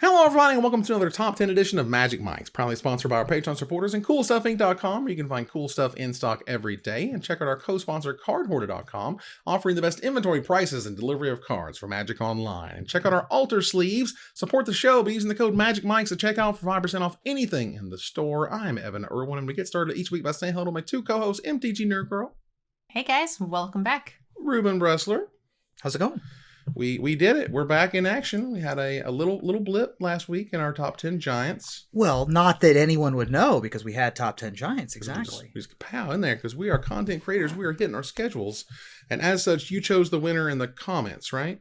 Hello everybody and welcome to another Top 10 edition of Magic Mics, proudly sponsored by our Patreon supporters and CoolStuffInc.com, where you can find cool stuff in stock every day, and check out our co-sponsor CardHoarder.com, offering the best inventory prices and delivery of cards for Magic Online. And check out our altar sleeves, support the show by using the code MAGICMICS at checkout for 5% off anything in the store. I'm Evan Irwin, and we get started each week by saying hello to my two co-hosts, MTG Nerd Girl. Hey guys, welcome back. Ruben Bressler. How's it going? We did it. We're back in action. We had a little blip last week in our top 10 giants. Well, not that anyone would know because we had top 10 giants, exactly. We just pow in there because we are content creators. We are hitting our schedules. And as such, you chose the winner in the comments, right?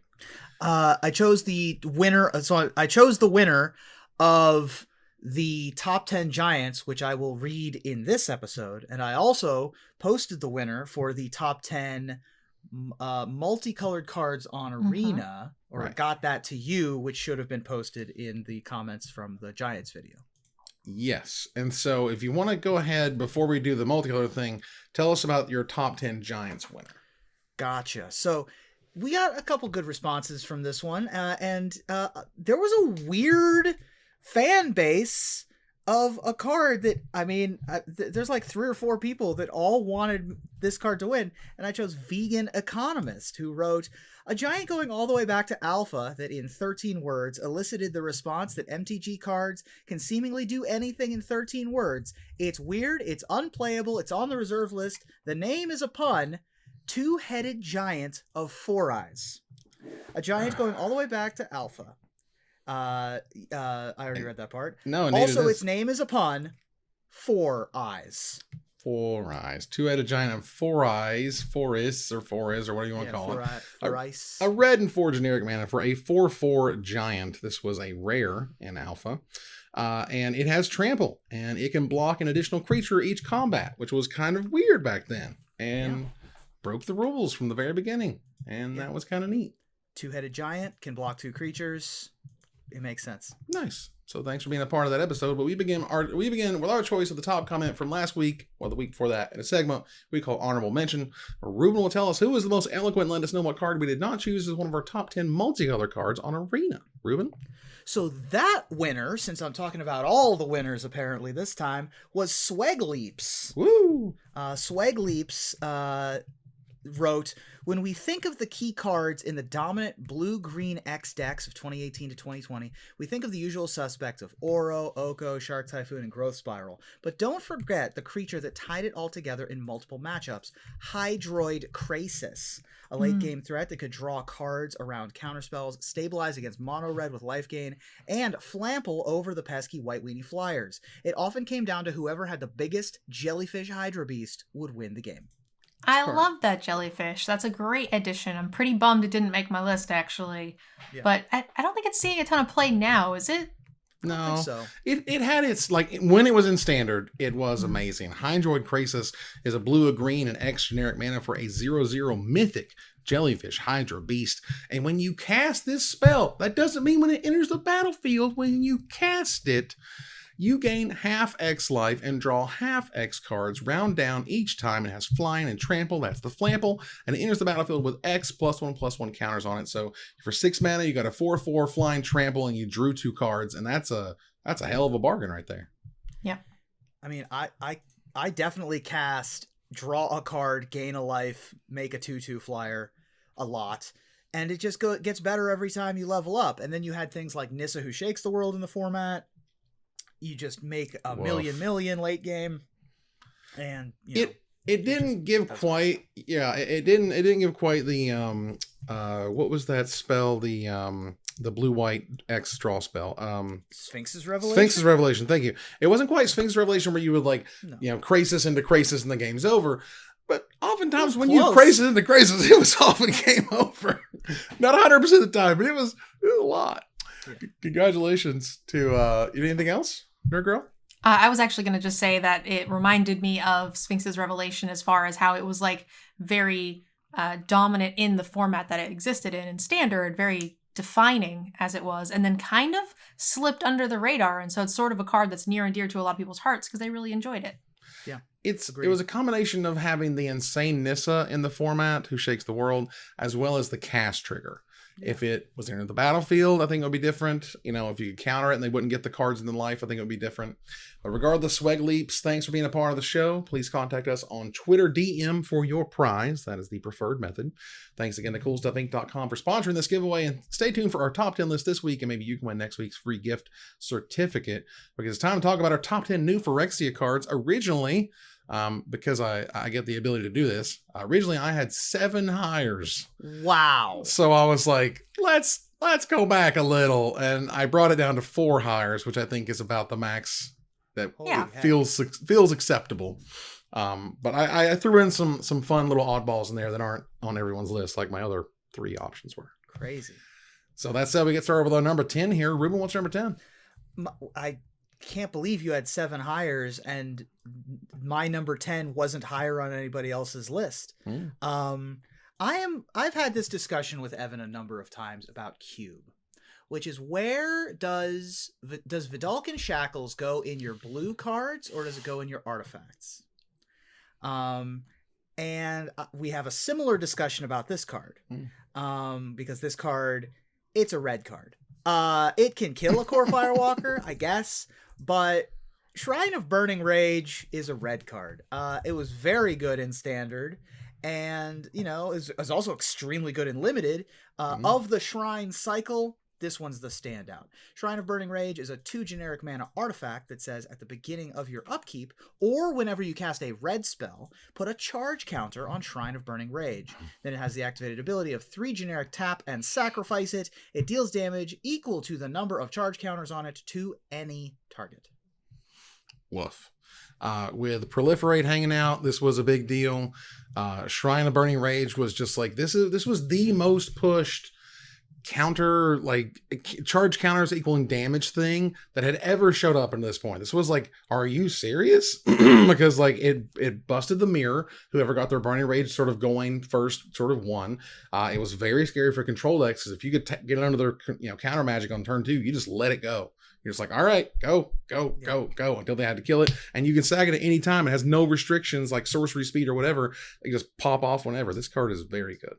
I chose the winner. So I chose the winner of the top 10 giants, which I will read in this episode. And I also posted the winner for the top 10 multicolored cards on Arena, or right. Got that to you, which should have been posted in the comments from the Giants video. Yes. And so if you want to go ahead before we do the multicolor thing, tell us about your top 10 giants winner. Gotcha. So we got a couple good responses from this one, and there was a weird fan base of a card that, I mean, there's like 3 or 4 people that all wanted this card to win, and I chose Vegan Economist, who wrote, a giant going all the way back to Alpha that in 13 words elicited the response that MTG cards can seemingly do anything in 13 words. It's weird, it's unplayable, it's on the reserve list, the name is a pun, two-headed giant of 4 eyes. A giant going all the way back to Alpha. I already read that part. No, also its name is a pun. 4 eyes. 4 eyes. Two-headed giant of 4 eyes. Forests or forest or whatever you want to call it. A red and 4 generic mana for a 4/4 giant. This was a rare in Alpha. And it has trample. And it can block an additional creature each combat, which was kind of weird back then. And broke the rules from the very beginning. And that was kind of neat. Two-headed giant can block 2 creatures. It makes sense. Nice. So thanks for being a part of that episode. But we begin with our choice of the top comment from last week, or the week before that, in a segment we call Honorable Mention, where Ruben will tell us who was the most eloquent and let us know what card we did not choose as one of our top 10 multicolor cards on Arena. Ruben? So that winner, since I'm talking about all the winners apparently this time, was Swegleaps. Woo! Swegleaps wrote, when we think of the key cards in the dominant blue-green X decks of 2018 to 2020, we think of the usual suspects of Oro, Oko, Shark Typhoon, and Growth Spiral. But don't forget the creature that tied it all together in multiple matchups, Hydroid Krasis, a late-game threat that could draw cards around counterspells, stabilize against mono-red with life gain, and flample over the pesky White Weenie Flyers. It often came down to whoever had the biggest Jellyfish Hydra Beast would win the game. I love that jellyfish. That's a great addition. I'm pretty bummed it didn't make my list, actually. Yeah. But I don't think it's seeing a ton of play now, is it? No. I think so. It had its, like, when it was in Standard, it was amazing. Hydroid Krasis is a blue, a green, and X generic mana for a 0/0 mythic Jellyfish Hydra Beast. And when you cast this spell, that doesn't mean when it enters the battlefield. When you cast it, you gain half X life and draw half X cards, round down each time. It has flying and trample, that's the flample, and it enters the battlefield with X +1/+1 counters on it. So for 6 mana, you got a 4/4 flying trample, and you drew 2 cards, and that's a hell of a bargain right there. Yeah. I mean, I definitely cast draw a card, gain a life, make a 2/2 flyer a lot. And it just gets better every time you level up. And then you had things like Nissa Who Shakes the World in the format. You just make a million late game, and it didn't give quite it didn't give quite the what was that spell, the blue white X draw spell, Sphinx's Revelation. Sphinx's Revelation, thank you. It wasn't quite Sphinx's Revelation where you would Krasis into Krasis and the game's over. But oftentimes when you Krasis into Krasis, it was often game over. Not 100% of the time, but it was a lot. Yeah. Congratulations to anything else, Nerd Girl? I was actually going to just say that it reminded me of Sphinx's Revelation as far as how it was like very dominant in the format that it existed in Standard, very defining as it was, and then kind of slipped under the radar. And so it's sort of a card that's near and dear to a lot of people's hearts because they really enjoyed it. Yeah. It was a combination of having the insane Nissa in the format, Who Shakes the World, as well as the cast trigger. If it was in the battlefield, I think it would be different. You know, if you could counter it and they wouldn't get the cards in the life, I think it would be different. But regardless, Swag Leaps, thanks for being a part of the show. Please contact us on Twitter DM for your prize. That is the preferred method. Thanks again to CoolStuffInc.com for sponsoring this giveaway. And stay tuned for our top 10 list this week, and maybe you can win next week's free gift certificate. Because it's time to talk about our top 10 new Phyrexia cards. Originally, because I get the ability to do this. Originally, I had 7 hires. Wow. So I was like, let's go back a little. And I brought it down to 4 hires, which I think is about the max that feels acceptable. But I threw in some fun little oddballs in there that aren't on everyone's list, like my other 3 options were. Crazy. So that's how we get started with our number 10 here. Ruben, what's number 10? I can't believe you had 7 hires and my number 10 wasn't higher on anybody else's list. I've had this discussion with Evan a number of times about Cube, which is where does Vidalcan Shackles go in your blue cards or does it go in your artifacts? And we have a similar discussion about this card, because this card, it's a red card. It can kill a Core Firewalker, I guess, but Shrine of Burning Rage is a red card. It was very good in Standard, and, you know, it was also extremely good in Limited. Of the Shrine cycle, this one's the standout. Shrine of Burning Rage is a 2 generic mana artifact that says at the beginning of your upkeep, or whenever you cast a red spell, put a charge counter on Shrine of Burning Rage. Then it has the activated ability of 3 generic tap and sacrifice it. It deals damage equal to the number of charge counters on it to any target. Woof. With Proliferate hanging out, this was a big deal. Shrine of Burning Rage was just like, this was the most pushed counter, like charge counters equaling damage thing that had ever showed up until this point. This was like, are you serious? Because like it busted the mirror. Whoever got their Burning Rage sort of going first sort of won. It was very scary for control decks, because if you could get it under their counter magic on turn 2, you just let it go. You're just like, all right, go until they had to kill it. And you can sack it at any time. It has no restrictions like sorcery speed or whatever. You just pop off whenever. This card is very good.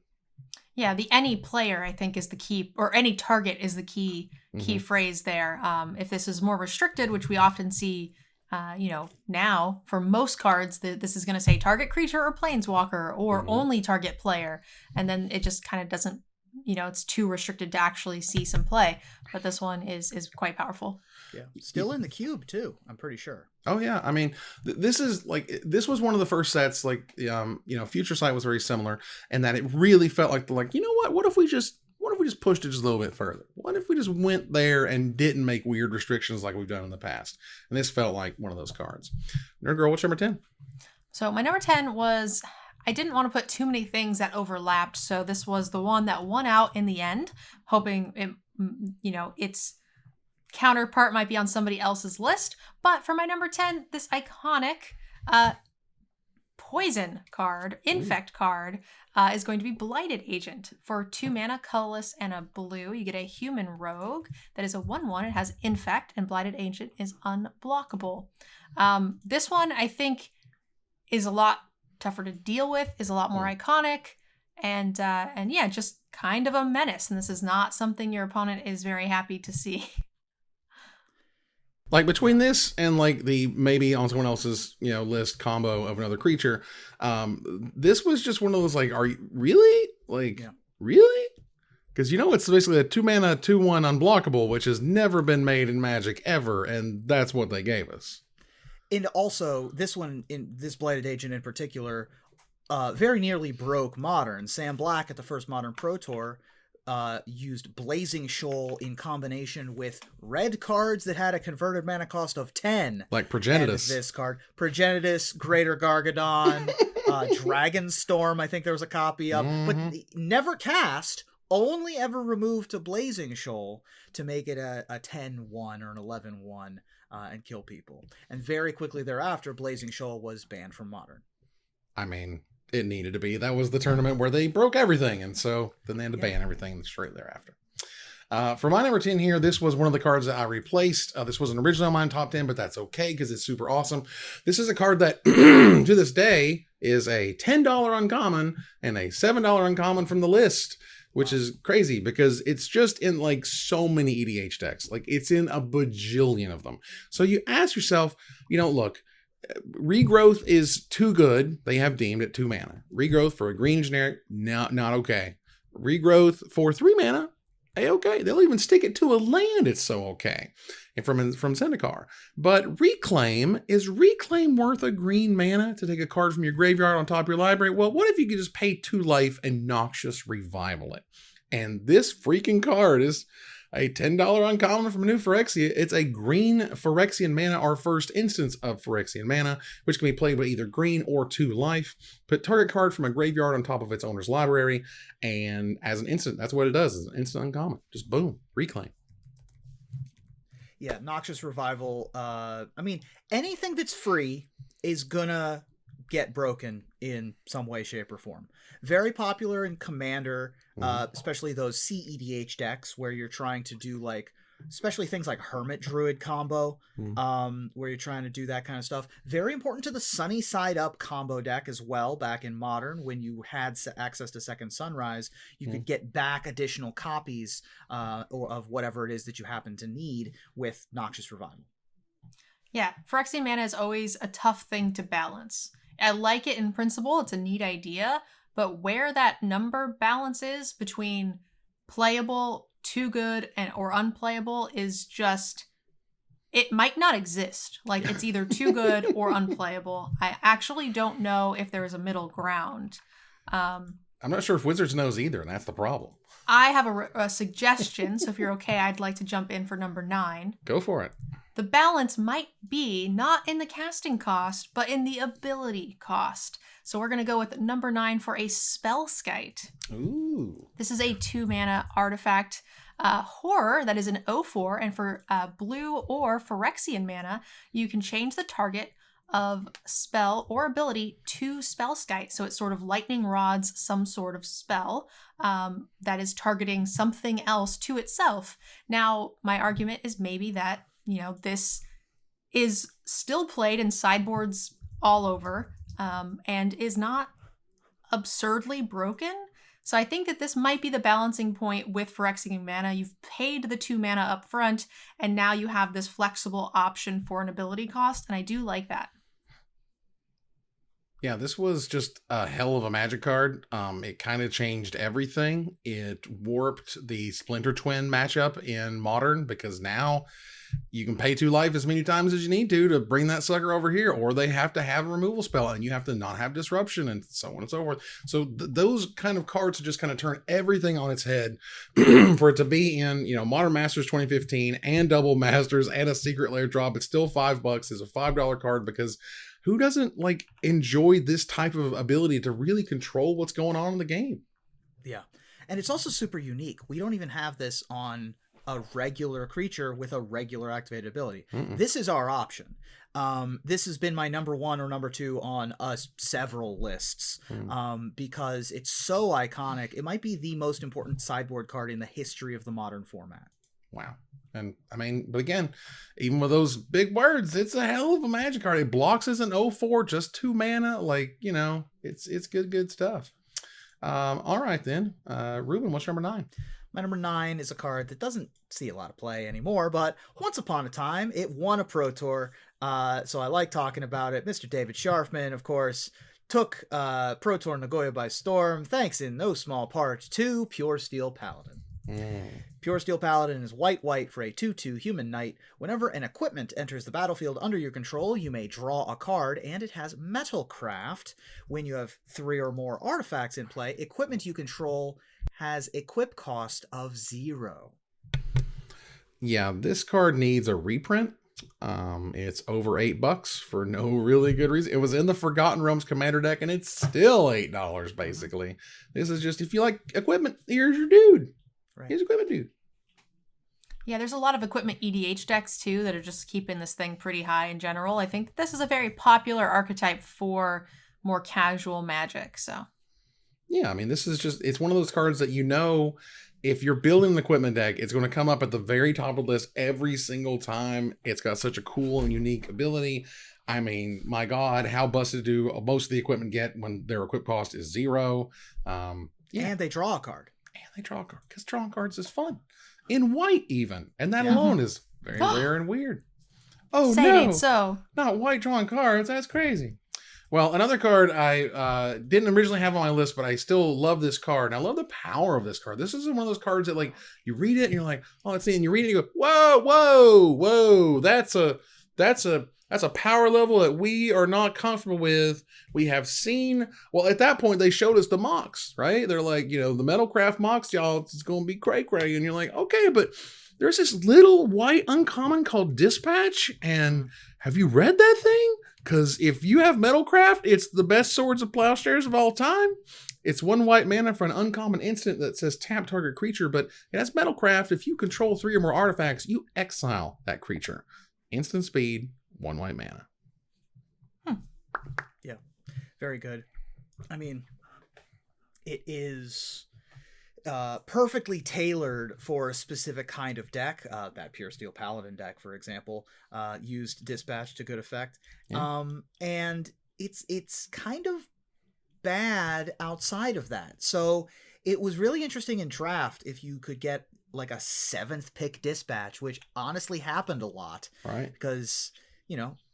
Yeah, the any player, I think, is the key, or any target is the key phrase there. If this is more restricted, which we often see, now for most cards, this is going to say target creature or planeswalker or only target player. And then it just kind of doesn't, it's too restricted to actually see some play. But this one is quite powerful. Yeah, still in the cube too, I'm pretty sure. Oh yeah, I mean, this was one of the first sets. Like, Future Sight was very similar, and that it really felt like what if we just pushed it just a little bit further? What if we just went there and didn't make weird restrictions like we've done in the past? And this felt like one of those cards. Nerd Girl, what's number 10? So my number 10 was, I didn't want to put too many things that overlapped, so this was the one that won out in the end, hoping its counterpart might be on somebody else's list. But for my number 10, this iconic poison card, infect card, is going to be Blighted Agent. For 2 mana, colorless, and a blue, you get a human rogue that is a 1/1. It has infect, and Blighted Agent is unblockable. This one, I think, is a lot tougher to deal with, is a lot more iconic, and yeah, just kind of a menace. And this is not something your opponent is very happy to see. Like between this and like the maybe on someone else's list combo of another creature, this was just one of those like, are you really really? Because it's basically a 2 mana 2/1 unblockable, which has never been made in Magic ever, and that's what they gave us. And also, this one, in this Blighted Agent in particular, very nearly broke Modern. Sam Black at the first Modern Pro Tour used Blazing Shoal in combination with red cards that had a converted mana cost of 10. Like Progenitus. This card. Progenitus, Greater Gargadon, Dragonstorm, I think there was a copy of. But never cast, only ever removed to Blazing Shoal to make it a 10-1 or an 11-1 and kill people. And very quickly thereafter, Blazing Shoal was banned from Modern. I mean, it needed to be. That was the tournament where they broke everything, and so then they had to ban everything straight thereafter. For my number 10 here, this was one of the cards that I replaced. This wasn't originally on my top 10, but that's okay because it's super awesome. This is a card that, to this day, is a $10 uncommon and a $7 uncommon from the list. which is crazy because it's just in like so many EDH decks. Like it's in a bajillion of them. So you ask yourself, look, Regrowth is too good. They have deemed it 2 mana. Regrowth for a green generic, not okay. Regrowth for 3 mana, okay. They'll even stick it to a land. It's so okay. And from Zendikar. But Reclaim, is Reclaim worth a green mana to take a card from your graveyard on top of your library? Well, what if you could just pay 2 life and Noxious Revival it? And this freaking card is a $10 uncommon from a new Phyrexia. It's a green Phyrexian mana, our first instance of Phyrexian mana, which can be played with either green or 2 life. Put target card from a graveyard on top of its owner's library, and as an instant, that's what it does, is an instant uncommon. Just boom, Reclaim. Yeah, Noxious Revival. Anything that's free is gonna get broken in some way, shape, or form. Very popular in Commander, especially those CEDH decks where you're trying to do especially things like Hermit Druid combo, where you're trying to do that kind of stuff. Very important to the Sunny Side Up combo deck as well. Back in Modern, when you had access to Second Sunrise, you could get back additional copies or of whatever it is that you happen to need with Noxious Revival. Yeah, Phyrexian mana is always a tough thing to balance. I like it in principle, it's a neat idea, but where that number balance is between playable, too good, or unplayable is just, it might not exist. Like, it's either too good or unplayable. I actually don't know if there is a middle ground. I'm not sure if Wizards knows either, and that's the problem. I have a suggestion, so if you're okay, I'd like to jump in for number 9. Go for it. The balance might be not in the casting cost, but in the ability cost. So we're going to go with number 9 for a Spellskite. Ooh. This is a 2 mana artifact horror that is an 0/4, and for blue or Phyrexian mana, you can change the target of spell or ability to Spellskite. So it sort of lightning rods some sort of spell that is targeting something else to itself. Now, my argument is maybe that this is still played in sideboards all over and is not absurdly broken. So I think that this might be the balancing point with Phyrexian mana. You've paid the 2 mana up front, and now you have this flexible option for an ability cost, and I do like that. Yeah, this was just a hell of a Magic card. It kind of changed everything. It warped the Splinter Twin matchup in Modern, because now you can pay 2 life as many times as you need to bring that sucker over here, or they have to have a removal spell and you have to not have disruption, and so on and so forth. So those kind of cards just kind of turn everything on its head for it to be in, Modern Masters 2015 and Double Masters and a Secret Lair drop. It's still $5. It's a $5 card, because who doesn't enjoy this type of ability to really control what's going on in the game? Yeah. And it's also super unique. We don't even have this on a regular creature with a regular activated ability. This is our option. This has been my number 1 or number 2 on several lists because it's so iconic. It might be the most important sideboard card in the history of the Modern format. Wow. And but again, even with those big words, it's a hell of a Magic card. It blocks as an 0/4, just 2 mana. It's good stuff. All right then. Ruben, what's number 9? My number 9 is a card that doesn't see a lot of play anymore, but once upon a time, it won a Pro Tour. So I like talking about it. Mr. David Scharfman, of course, took Pro Tour Nagoya by storm, thanks in no small part to Pure Steel Paladin. Pure Steel Paladin is white for a 2/2 human knight. Whenever an equipment enters the battlefield under your control, you may draw a card, and it has Metalcraft. When you have 3 or more artifacts in play, equipment you control has equip cost of 0. Yeah, this card needs a reprint. It's over $8 for no really good reason. It was in the Forgotten Realms Commander deck, and it's still $8 basically. This is just, if you like equipment, here's your dude. Right. Here's equipment dude. Yeah, there's a lot of equipment EDH decks too that are just keeping this thing pretty high in general. I think this is a very popular archetype for more casual Magic. So yeah, this is just, it's one of those cards that if you're building an equipment deck, it's going to come up at the very top of the list every single time. It's got such a cool and unique ability. My God, how busted do most of the equipment get when their equip cost is 0? And they draw a card. and they draw a card because drawing cards is fun in white even, and that Yeah. alone is very rare and weird. Oh Say no, it ain't so. not white drawing cards. That's crazy. Well, another card I didn't originally have on my list, but I still love this card. And I love the power of this card. This is one of those cards that, like, you read it and you're like, oh, let's see. And you read it and you go, whoa, whoa, whoa. That's a power level that we are not comfortable with. We have seen, well, at that point, they showed us the mocks, right? They're like, the Metalcraft mocks, y'all, it's going to be cray-cray. And you're like, okay, but there's this little white uncommon called Dispatch. And have you read that thing? Because if you have Metalcraft, it's the best Swords of Plowshares of all time. It's 1 white mana for an uncommon instant that says tap target creature, but it has Metalcraft. If you control 3 or more artifacts, you exile that creature. Instant speed, 1 white mana. Yeah, very good. I mean, it is perfectly tailored for a specific kind of deck. That Pure Steel Paladin deck, for example, used Dispatch to good effect. Yeah. And it's kind of bad outside of that. So it was really interesting in draft if you could get like a 7th pick Dispatch, which honestly happened a lot. Right. Because,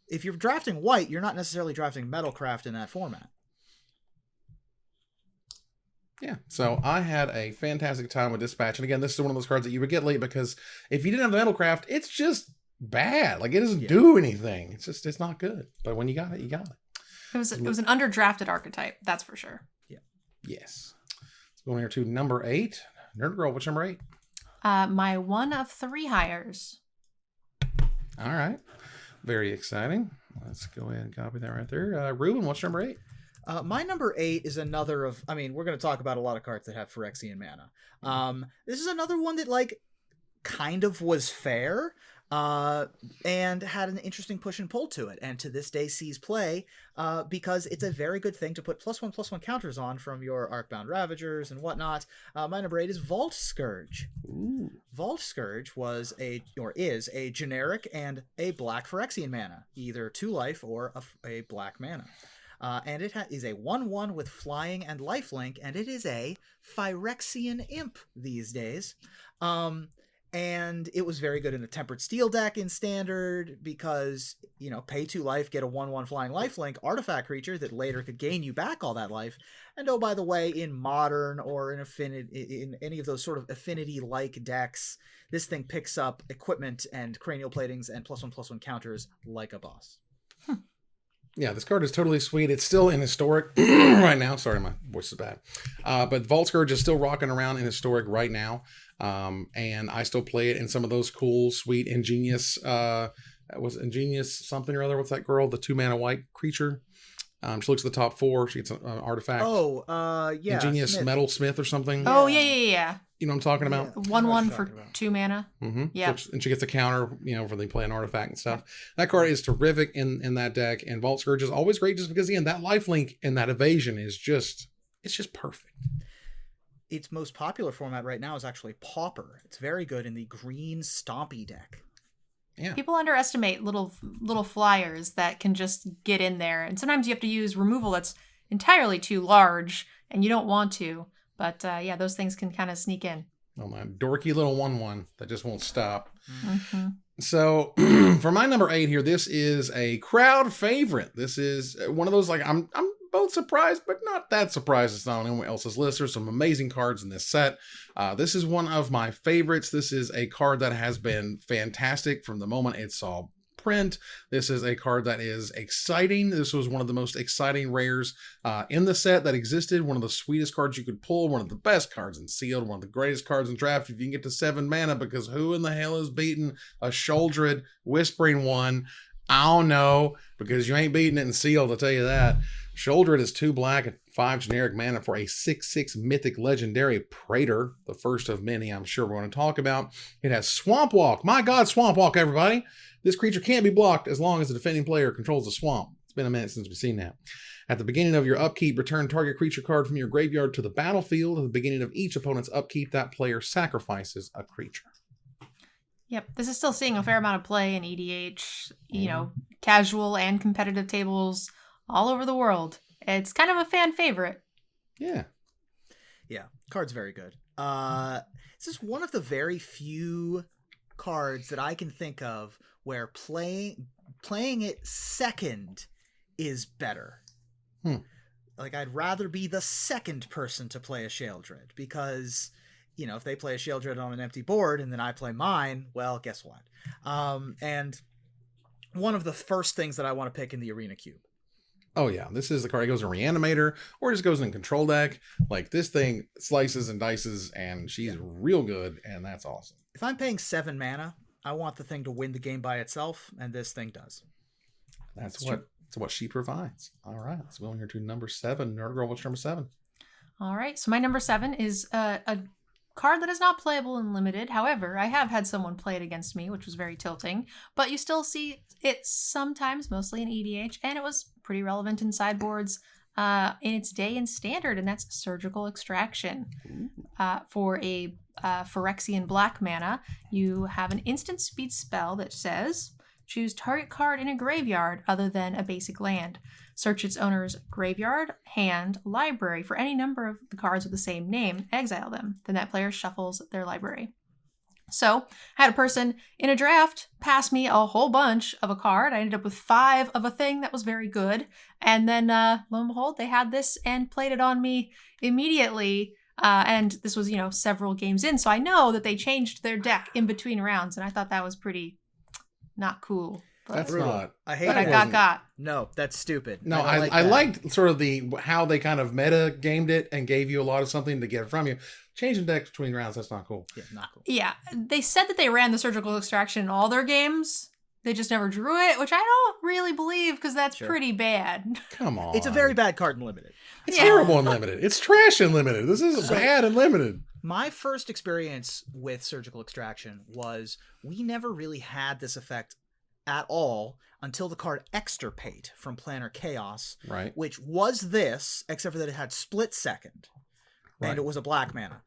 if you're drafting white, you're not necessarily drafting Metalcraft in that format. Yeah, so I had a fantastic time with Dispatch. And again, this is one of those cards that you would get late because if you didn't have the Metalcraft, it's just bad. Like, it doesn't do anything. It's not good. But when you got it, you got it. It was an underdrafted archetype, that's for sure. Yeah. Yes. Let's go here to number 8. Nerd Girl, what's number 8? My 1 of 3 hires. All right. Very exciting. Let's go ahead and copy that right there. Ruben, what's number 8? My number 8 is another of, we're going to talk about a lot of cards that have Phyrexian mana. This is another one that, like, kind of was fair, and had an interesting push and pull to it, and to this day sees play, because it's a very good thing to put +1/+1 counters on from your Arcbound Ravagers and whatnot. My number 8 is Vault Scourge. Ooh. Vault Scourge is a generic and a black Phyrexian mana, either 2 life or a black mana. And it is a 1/1 with flying and lifelink, and it is a Phyrexian imp these days. And it was very good in a Tempered Steel deck in Standard because, pay 2 life, get a 1/1 flying lifelink artifact creature that later could gain you back all that life. And oh, by the way, in Modern or in any of those sort of affinity-like decks, this thing picks up equipment and cranial platings and +1/+1 counters like a boss. Yeah, this card is totally sweet. It's still in Historic right now. Sorry, my voice is bad. But Vault Scourge is still rocking around in Historic right now. And I still play it in some of those cool, sweet, Ingenious, was Ingenious something or other. What's that girl? The 2-mana white creature. She looks at the top 4. She gets an artifact. Yeah. Ingenious Smith. Metalsmith or something. Oh, yeah. You know what I'm talking about? 1/1 for 2 mana. Mm-hmm. Yeah. So, and she gets a counter, for they play an artifact and stuff. That card is terrific in that deck. And Vault Scourge is always great just because, again, that lifelink and that evasion is just perfect. Its most popular format right now is actually Pauper. It's very good in the green Stompy deck. Yeah. People underestimate little flyers that can just get in there. And sometimes you have to use removal that's entirely too large and you don't want to. But those things can kind of sneak in. Oh, my dorky little 1/1 that just won't stop. Mm-hmm. So for my number 8 here, this is a crowd favorite. This is one of those, like, I'm both surprised, but not that surprised it's not on anyone else's list. There's some amazing cards in this set. This is one of my favorites. This is a card that has been fantastic from the moment it saw print. This is a card that is exciting. This was one of the most exciting rares in the set that existed. One of the sweetest cards you could pull. One of the best cards in Sealed. One of the greatest cards in Draft if you can get to 7 mana, because who in the hell is beating a Sholdred Whispering One? I don't know, because you ain't beating it in Sealed, I'll tell you that. Sholdred is 2 black and 5 generic mana for a 6/6 mythic legendary Praetor, the first of many I'm sure we're going to talk about. It has Swamp Walk. My God, Swamp Walk, everybody. This creature can't be blocked as long as the defending player controls the swamp. It's been a minute since we've seen that. At the beginning of your upkeep, return target creature card from your graveyard to the battlefield. At the beginning of each opponent's upkeep, that player sacrifices a creature. Yep, this is still seeing a fair amount of play in EDH, casual and competitive tables all over the world. It's kind of a fan favorite. Yeah. Yeah, card's very good. This is one of the very few cards that I can think of where playing it second is better. Like, I'd rather be the second person to play a Sheoldred, because, you know, if they play a Sheoldred on an empty board and then I play mine, well, guess what? And one of the first things that I want to pick in the Arena Cube. Oh yeah, this is the card that goes in Reanimator, or just goes in Control deck. Like, this thing slices and dices, and she's real good, and that's awesome. If I'm paying 7 mana, I want the thing to win the game by itself, and this thing does. That's what she provides. All right, let's go on here to number 7. Nerd Girl, what's number 7? All right, so my number 7 is a card that is not playable in Limited. However, I have had someone play it against me, which was very tilting. But you still see it sometimes, mostly in EDH, and it was pretty relevant in sideboards in its day in Standard, and that's Surgical Extraction. For a Phyrexian black mana, you have an instant speed spell that says, choose target card in a graveyard other than a basic land. Search its owner's graveyard, hand, library for any number of the cards with the same name. Exile them. Then that player shuffles their library. So, I had a person in a draft pass me a whole bunch of a card. I ended up with 5 of a thing that was very good. And then, lo and behold, they had this and played it on me immediately. And this was, several games in. So I know that they changed their deck in between rounds. And I thought that was pretty not cool. But, That's not. I hate but it. I got. No, that's stupid. No, I I liked sort of how they kind of meta gamed it and gave you a lot of something to get from you. Changing decks between rounds, that's not cool. Yeah, not cool. Yeah, they said that they ran the Surgical Extraction in all their games. They just never drew it, which I don't really believe, because that's pretty bad. Come on. It's a very bad card in Limited. It's terrible in Limited. It's trash in Limited. This is bad in Limited. My first experience with Surgical Extraction was we never really had this effect at all until the card Extirpate from Planar Chaos, Right. which was this, except for that it had Split Second, and it was a black mana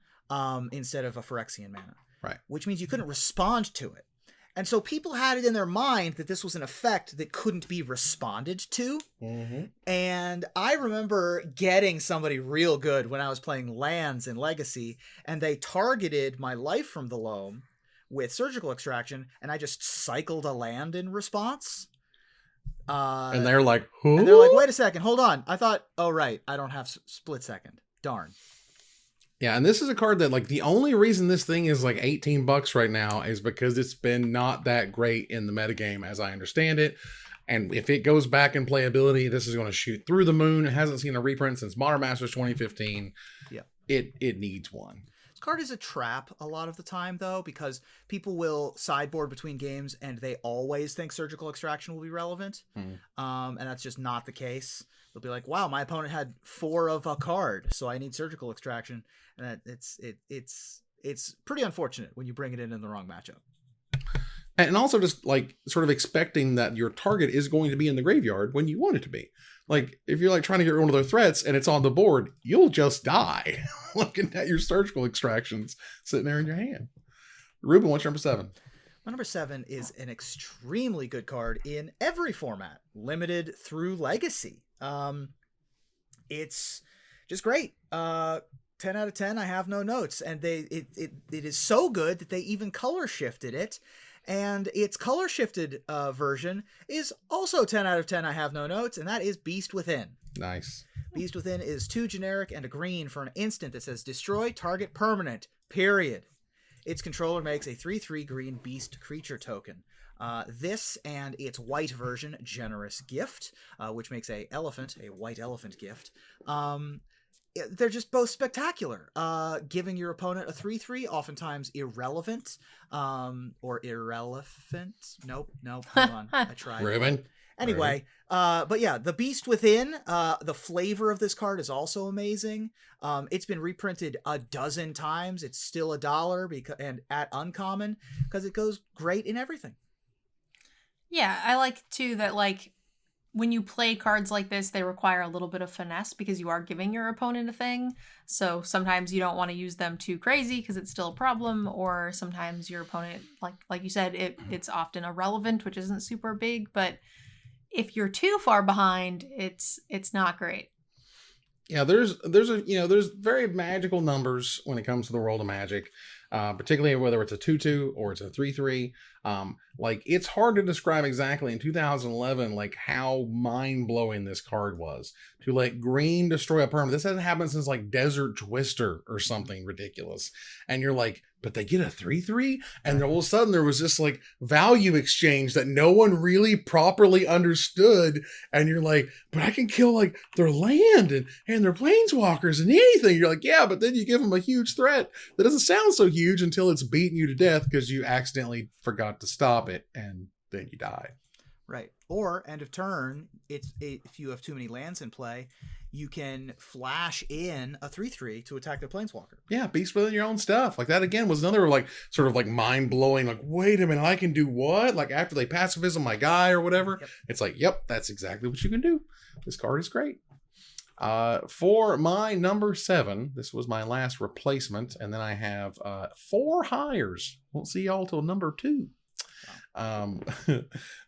instead of a Phyrexian mana, Right. which means you couldn't respond to it. And so people had it in their mind that this was an effect that couldn't be responded to. Mm-hmm. And I remember getting somebody real good when I was playing lands in Legacy, and they targeted my Life from the Loam with Surgical Extraction, and I just cycled a land in response. And they're like, who? And they're like, wait a second, hold on. I thought, oh, right, I don't have Split Second. Darn. Yeah, and this is a card that, like, the only reason this thing is like $18 right now is because it's been not that great in the metagame as I understand it. And if it goes back in playability, this is going to shoot through the moon. It hasn't seen a reprint since Modern Masters 2015. Yeah. It needs one. This card is a trap a lot of the time, though, because people will sideboard between games and they always think Surgical Extraction will be relevant. And that's just not the case. They'll be like, wow, my opponent had 4 of a card, so I need Surgical Extraction. And it's pretty unfortunate when you bring it in the wrong matchup. And also just like sort of expecting that your target is going to be in the graveyard when you want it to be. Like, if you're like trying to get one of their threats and it's on the board, you'll just die looking at your Surgical Extractions sitting there in your hand. Ruben, what's your number 7? My number 7 is an extremely good card in every format, Limited through Legacy. It's just great. 10 out of 10, I have no notes. And it is so good that they even color shifted it. And its color shifted version is also 10 out of 10, I have no notes. And that is Beast Within. Nice. Beast Within is 2 generic and a green for an instant that says destroy target permanent, period. Its controller makes a 3/3 green beast creature token. This and its white version, Generous Gift, which makes a white elephant gift. They're just both spectacular. Giving your opponent a 3/3, oftentimes irrelevant, or irrelevant. Nope, hold on. I tried. Ruben. Anyway, but yeah, the Beast Within, the flavor of this card is also amazing. It's been reprinted a dozen times. It's still $1 and at uncommon because it goes great in everything. Yeah, I like too that like when you play cards like this, they require a little bit of finesse because you are giving your opponent a thing. So sometimes you don't want to use them too crazy because it's still a problem, or sometimes your opponent, like you said, it's often irrelevant, which isn't super big, but if you're too far behind, it's not great. Yeah, there's very magical numbers when it comes to the world of Magic, particularly whether it's a 2/2 or it's a 3/3. Like it's hard to describe exactly in 2011 like how mind blowing this card was to let green destroy a permanent. This hasn't happened since like Desert Twister or something ridiculous, and you're like, but they get a 3/3, and all of a sudden there was this like value exchange that no one really properly understood, and you're like, but I can kill like their land and their planeswalkers and anything. You're like, yeah, but then you give them a huge threat that doesn't sound so huge until it's beating you to death because you accidentally forgot to stop it, and then you die. Right. Or end of turn, if you have too many lands in play, you can flash in a 3/3 to attack the planeswalker. Yeah, beast within your own stuff. Like that again was another like sort of like mind blowing. Like, wait a minute, I can do what? Like after they pacifism my guy or whatever. Yep. It's like, yep, that's exactly what you can do. This card is great. For my number 7, this was my last replacement, and then I have 4 hires. Won't see y'all till number 2.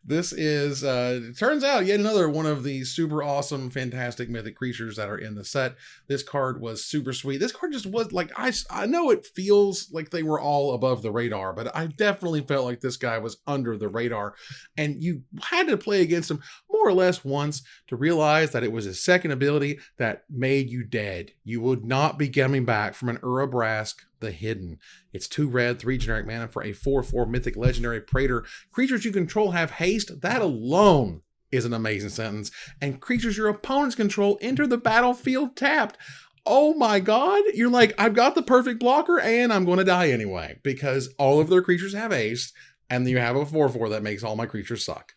This is it turns out yet another one of the super awesome fantastic mythic creatures that are in the set. This card was super sweet. This card just was like, I know it feels like they were all above the radar, but I definitely felt like this guy was under the radar, and you had to play against him more or less once to realize that it was his second ability that made you dead. You would not be coming back from an Urbrask the Hidden. It's 2 red, 3 generic mana for a 4/4 mythic legendary praetor. Creatures you control have haste. That alone is an amazing sentence. And creatures your opponents control enter the battlefield tapped. Oh my god. You're like, I've got the perfect blocker and I'm going to die anyway because all of their creatures have haste, and you have a 4/4 that makes all my creatures suck.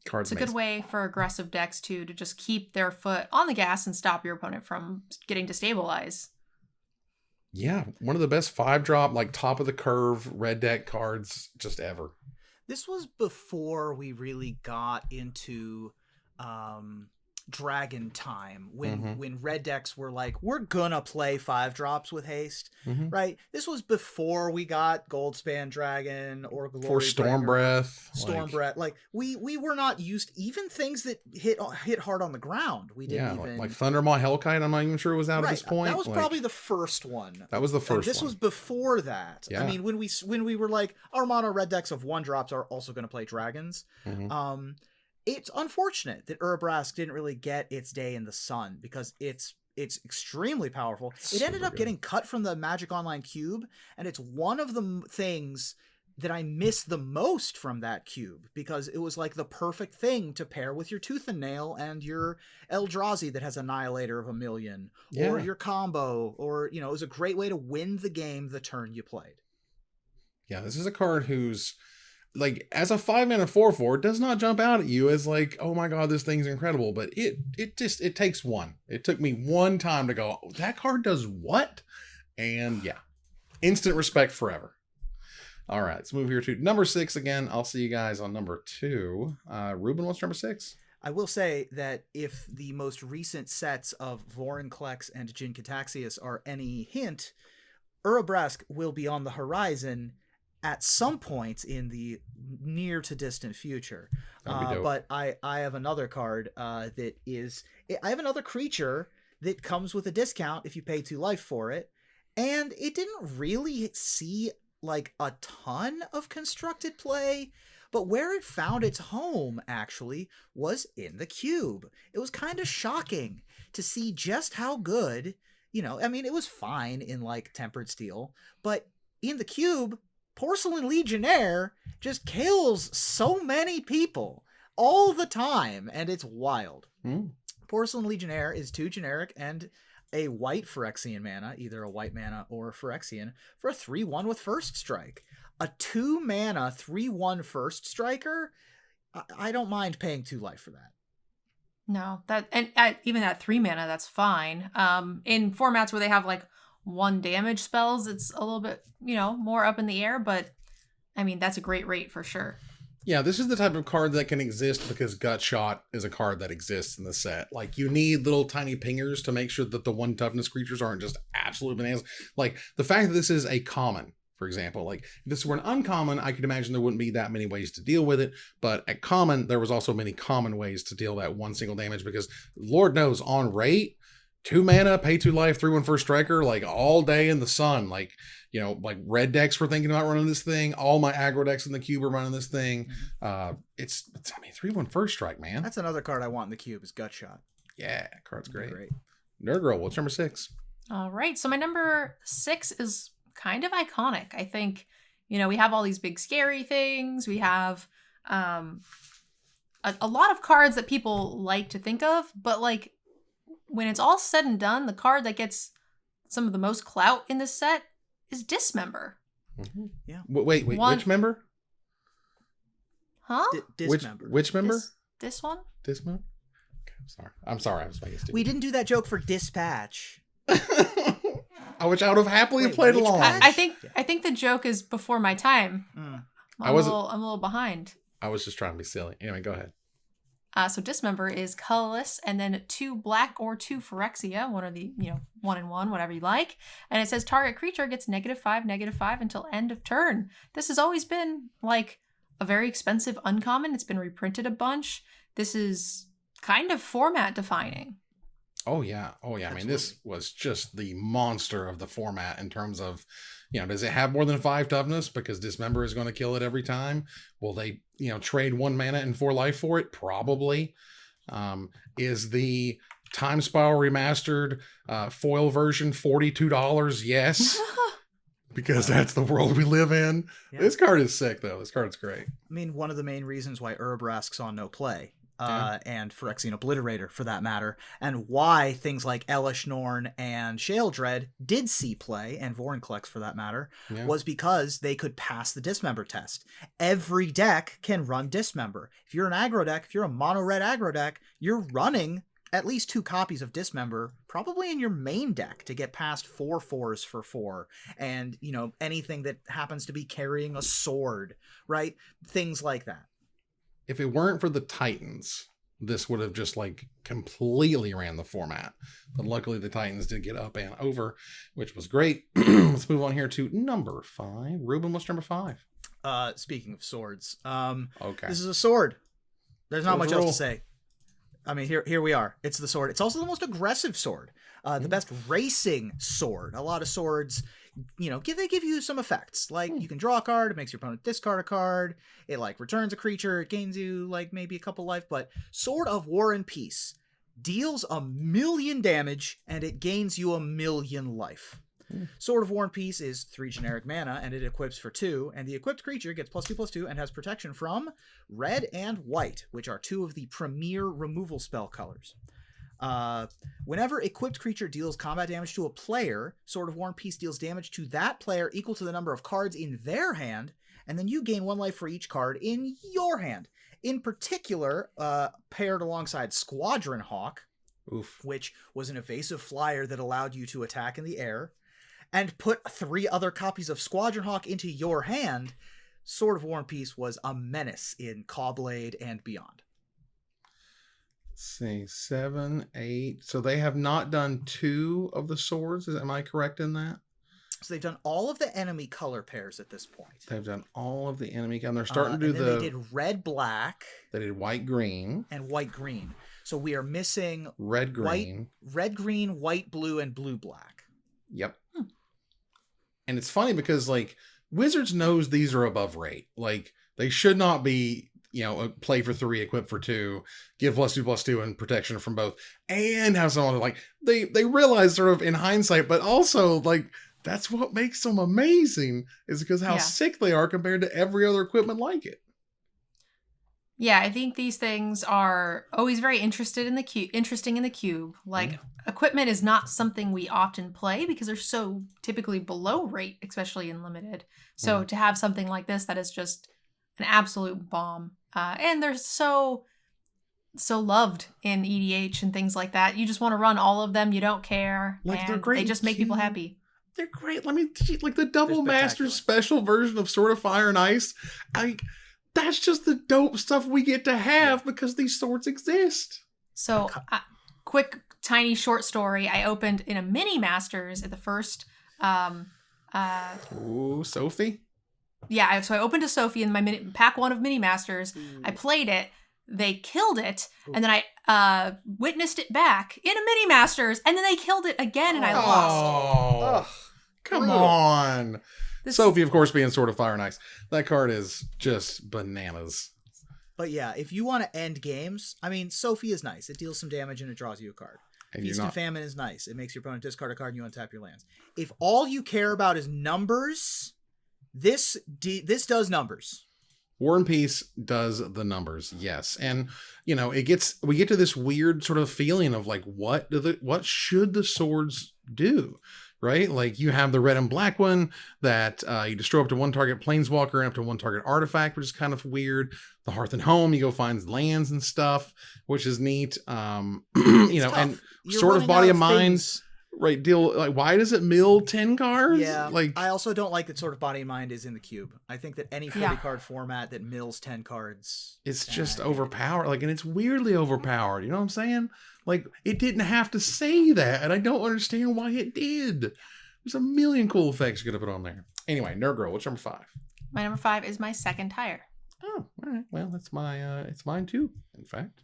Card's it's a good way for aggressive decks too to just keep their foot on the gas and stop your opponent from getting destabilized. Yeah, one of the best 5-drop, like top of the curve red deck cards just ever. This was before we really got into Dragon time, when red decks were like, we're gonna play 5-drops with haste, right? This was before we got Goldspan Dragon or Glory for Stormbreath. Stormbreath. Like we were not used, even things that hit hard on the ground. We didn't even like Thundermaw Hellkite. I'm not even sure it was out right. at this point. That was probably the first one. That was the first. This was before that. Yeah. I mean, when we were like, our mono red decks of 1-drops are also going to play dragons. It's unfortunate that Urbrask didn't really get its day in the sun because it's extremely powerful. It ended up getting cut from the Magic Online cube, and it's one of the things that I miss the most from that cube because it was like the perfect thing to pair with your Tooth and Nail and your Eldrazi that has Annihilator of 1,000,000 or your combo, or it was a great way to win the game the turn you played. Yeah, this is a card who's like, as a 5-mana 4/4, does not jump out at you as like, oh my god, this thing's incredible. But it takes one. It took me one time to go, oh, that card does what? And yeah, instant respect forever. All right, let's move here to number 6 again. I'll see you guys on number 2. Ruben, what's number 6? I will say that if the most recent sets of Vorinclex and Jin Gataxias are any hint, Urbrask will be on the horizon at some point in the near to distant future. But I have another card I have another creature that comes with a discount if you pay 2 life for it, and it didn't really see like a ton of constructed play, but where it found its home actually was in the cube. It was kind of shocking to see just how good, I mean, it was fine in like Tempered Steel, but in the cube, Porcelain Legionnaire just kills so many people all the time, and it's wild. Porcelain Legionnaire is 2 generic and a white Phyrexian mana, either a white mana or Phyrexian, for a 3/1 with First Strike. A 2 mana 3/1 First Striker, I don't mind paying 2 life for that. No, even at 3 mana, that's fine. In formats where they have like 1 damage spells, it's a little bit, more up in the air, but I mean, that's a great rate for sure. Yeah, this is the type of card that can exist because Gutshot is a card that exists in the set. Like, you need little tiny pingers to make sure that the 1 toughness creatures aren't just absolute bananas. Like, the fact that this is a common, for example, like, if this were an uncommon, I could imagine there wouldn't be that many ways to deal with it. But at common, there was also many common ways to deal that 1 single damage because Lord knows, on rate, 2 mana, pay 2 life, 3/1 first striker, like all day in the sun. Like, you know, like red decks were thinking about running this thing. All my aggro decks in the cube are running this thing. It's 3/1 first strike, man. That's another card I want in the cube is Gut Shot. Yeah, card's great. Nerd Girl, what's number 6? All right. So my number 6 is kind of iconic. I think, you know, we have all these big scary things. We have a lot of cards that people like to think of, but like when it's all said and done, the card that gets some of the most clout in this set is Dismember. Mm-hmm. Yeah. Wait, which member? Huh? Dismember. Which member? This one? Dismember? Okay, I'm sorry. I was making stupid. We didn't do that joke for Dispatch. Which I would have happily played along. I think the joke is before my time. I'm a little behind. I was just trying to be silly. Anyway, go ahead. So Dismember is colorless, and then 2 black or 2 Phyrexia, one of the, 1 and 1, whatever you like. And it says target creature gets -5/-5 until end of turn. This has always been like a very expensive uncommon. It's been reprinted a bunch. This is kind of format defining. Oh yeah. Absolutely. I mean, this was just the monster of the format in terms of, does it have more than 5 toughness? Because Dismember is going to kill it every time. Will they, trade 1 mana and 4 life for it? Probably. Is the Time Spiral Remastered foil version $42? Yes. Because that's the world we live in. Yeah. This card is sick, though. This card's great. I mean, one of the main reasons why Urbrask saw no play. And Phyrexian Obliterator, for that matter, and why things like Elish Norn and Shale Dread did see play, and Vorinclex, for that matter, was because they could pass the Dismember test. Every deck can run Dismember. If you're an aggro deck, if you're a mono-red aggro deck, you're running at least 2 copies of Dismember, probably in your main deck, to get past 4 4s for 4, and, anything that happens to be carrying a sword, right? Things like that. If it weren't for the Titans, this would have just completely ran the format. But luckily the Titans did get up and over, which was great. Let's move on here to number 5. Ruben, what's number 5? Speaking of swords, okay. This is a sword. There's not much else to say. I mean, here we are. It's the sword. It's also the most aggressive sword. The best racing sword. A lot of swords, they give you some effects. Like you can draw a card, it makes your opponent discard a card. It returns a creature, it gains you maybe a couple life. But Sword of War and Peace deals 1,000,000 damage and it gains you 1,000,000 life. Sword of War and Peace is 3 generic mana and it equips for 2, and the equipped creature gets +2/+2 and has protection from red and white, which are 2 of the premier removal spell colors. Whenever equipped creature deals combat damage to a player, Sword of War and Peace deals damage to that player equal to the number of cards in their hand, and then you gain 1 life for each card in your hand. In particular, paired alongside Squadron Hawk, which was an evasive flyer that allowed you to attack in the air, and put 3 other copies of Squadron Hawk into your hand, Sword of War and Peace was a menace in Cawblade and beyond. Let's see, 7, 8. So they have not done 2 of the swords. Am I correct in that? So they've done all of the enemy color pairs at this point. They've done all of the enemy, and they're starting to do They did red-black. They did white-green. And white-green. So we are missing red-green. Red-green, white-blue, and blue-black. Yep. And it's funny because, Wizards knows these are above rate. They should not be, play for 3, equip for 2, give +2/+2 and protection from both, and have someone they realize sort of in hindsight, but also that's what makes them amazing is because how sick they are compared to every other equipment like it. Yeah, I think these things are always very interesting in the cube. Equipment is not something we often play because they're so typically below rate, especially in limited. So to have something like this that is just an absolute bomb, and they're so loved in EDH and things like that. You just want to run all of them. You don't care. They're great. They just make people happy. They're great. Let me the Double Master special version of Sword of Fire and Ice. That's just the dope stuff we get to have because these swords exist. So, quick, tiny short story. I opened in a mini Masters at the first. Sophie? Yeah, so I opened a Sophie in my pack 1 of mini Masters. I played it. they killed it, and then I witnessed it back in a mini masters, and then they killed it again, and I lost. Oh, come on. Sophie, of course, being Sword of Fire and Ice. That card is just bananas. But yeah, if you want to end games, I mean, Sophie is nice. It deals some damage and it draws you a card. And Feast and Famine is nice. It makes your opponent discard a card and you untap your lands. If all you care about is numbers, this does numbers. War and Peace does the numbers, yes. And, you know, we get to this weird sort of feeling of like, what should the swords do? Right? Like you have the red and black one that you destroy up to one target planeswalker and up to one target artifact, which is kind of weird. The Hearth and Home, you go find lands and stuff, which is neat. You know, tough. And You're Sword of Body of Mind, right? Deal like why does it mill 10 cards? Yeah. Like I also don't like that Sword of Body of Mind is in the cube. I think that any 40 card format that mills 10 cards, it's just overpowered. Like, and it's weirdly overpowered. You know what I'm saying? Like, it didn't have to say that, and I don't understand why it did. There's a million cool effects you could have put on there. Anyway, Nerd Girl, what's number 5? My number 5 is my second tire. Oh, all right. Well, that's it's mine too, in fact.